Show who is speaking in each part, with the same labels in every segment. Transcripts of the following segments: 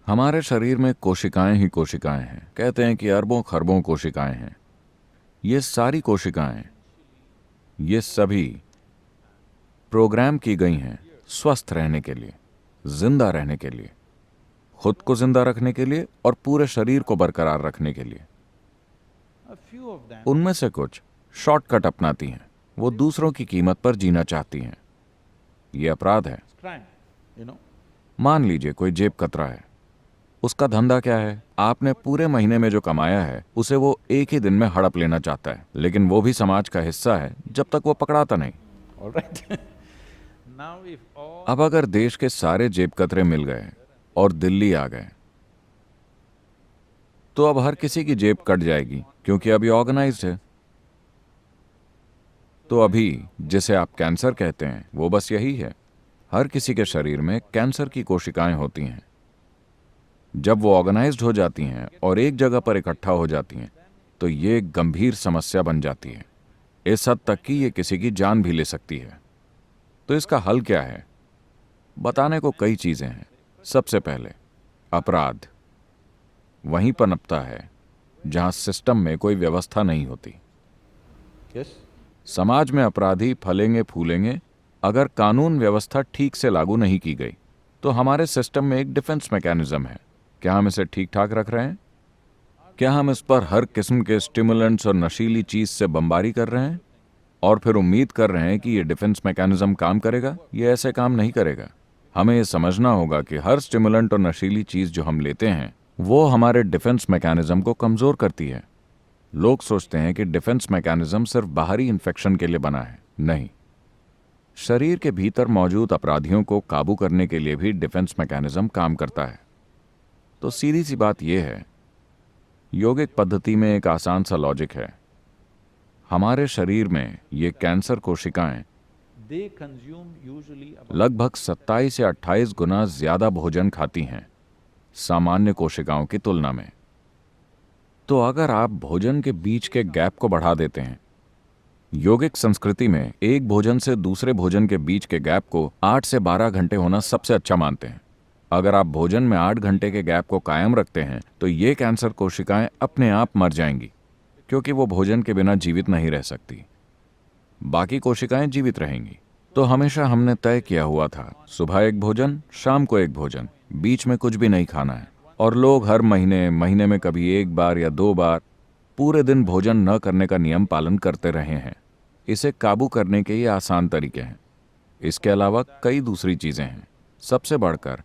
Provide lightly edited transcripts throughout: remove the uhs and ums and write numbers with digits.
Speaker 1: हमारे शरीर में कोशिकाएं ही कोशिकाएं हैं। कहते हैं कि अरबों खरबों कोशिकाएं हैं। ये सारी कोशिकाएं, ये सभी प्रोग्राम की गई हैं स्वस्थ रहने के लिए, जिंदा रहने के लिए, खुद को जिंदा रखने के लिए और पूरे शरीर को बरकरार रखने के लिए। उनमें से कुछ शॉर्टकट अपनाती हैं, वो दूसरों की कीमत पर जीना चाहती हैं। ये अपराध है। मान लीजिए कोई जेब कतरा है, उसका धंधा क्या है? आपने पूरे महीने में जो कमाया है उसे वो एक ही दिन में हड़प लेना चाहता है, लेकिन वो भी समाज का हिस्सा है जब तक वो पकड़ाता नहीं। अब अगर देश के सारे जेब कतरे मिल गए और दिल्ली आ गए, तो अब हर किसी की जेब कट जाएगी, क्योंकि अभी ऑर्गेनाइज्ड है। तो अभी जिसे आप कैंसर कहते हैं वो बस यही है। हर किसी के शरीर में कैंसर की कोशिकाएं होती हैं। जब वो ऑर्गेनाइज्ड हो जाती हैं और एक जगह पर इकट्ठा हो जाती हैं, तो ये एक गंभीर समस्या बन जाती है, इस हद तक कि ये किसी की जान भी ले सकती है। तो इसका हल क्या है? बताने को कई चीजें हैं। सबसे पहले, अपराध वहीं पनपता है जहां सिस्टम में कोई व्यवस्था नहीं होती। समाज में अपराधी फलेंगे फूलेंगे अगर कानून व्यवस्था ठीक से लागू नहीं की गई। तो हमारे सिस्टम में एक डिफेंस मैकेनिज्म है। क्या हम इसे ठीक ठाक रख रहे हैं? क्या हम इस पर हर किस्म के स्टिमुलेंट्स और नशीली चीज से बमबारी कर रहे हैं और फिर उम्मीद कर रहे हैं कि ये डिफेंस मैकेनिज्म काम करेगा? ये ऐसे काम नहीं करेगा। हमें ये समझना होगा कि हर स्टिमुलेंट और नशीली चीज जो हम लेते हैं वो हमारे डिफेंस मैकेनिज्म को कमजोर करती है। लोग सोचते हैं कि डिफेंस मैकेनिज्म सिर्फ बाहरी इन्फेक्शन के लिए बना है। नहीं, शरीर के भीतर मौजूद अपराधियों को काबू करने के लिए भी डिफेंस मैकेनिज्म काम करता है। तो सीधी सी बात यह है, योगिक पद्धति में एक आसान सा लॉजिक है। हमारे शरीर में ये कैंसर कोशिकाएं लगभग 27 या 28 गुना ज्यादा भोजन खाती हैं सामान्य कोशिकाओं की तुलना में। तो अगर आप भोजन के बीच के गैप को बढ़ा देते हैं, योगिक संस्कृति में एक भोजन से दूसरे भोजन के बीच के गैप को 8 से 12 घंटे होना सबसे अच्छा मानते हैं। अगर आप भोजन में 8 घंटे के गैप को कायम रखते हैं तो ये कैंसर कोशिकाएं अपने आप मर जाएंगी, क्योंकि वो भोजन के बिना जीवित नहीं रह सकती। बाकी कोशिकाएं जीवित रहेंगी। तो हमेशा हमने तय किया हुआ था, सुबह एक भोजन, शाम को एक भोजन, बीच में कुछ भी नहीं खाना है। और लोग हर महीने में कभी एक बार या 2 बार पूरे दिन भोजन न करने का नियम पालन करते रहे हैं। इसे काबू करने के ये आसान तरीके हैं। इसके अलावा कई दूसरी चीजें हैं। सबसे बढ़कर,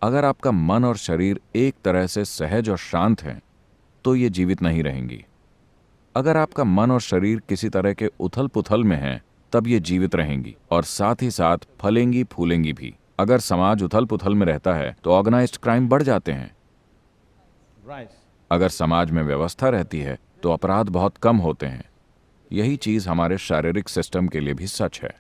Speaker 1: अगर आपका मन और शरीर एक तरह से सहज और शांत है तो ये जीवित नहीं रहेंगी। अगर आपका मन और शरीर किसी तरह के उथल पुथल में है तब ये जीवित रहेंगी और साथ ही साथ फलेंगी फूलेंगी भी। अगर समाज उथल पुथल में रहता है तो ऑर्गेनाइज्ड क्राइम बढ़ जाते हैं। अगर समाज में व्यवस्था रहती है तो अपराध बहुत कम होते हैं। यही चीज हमारे शारीरिक सिस्टम के लिए भी सच है।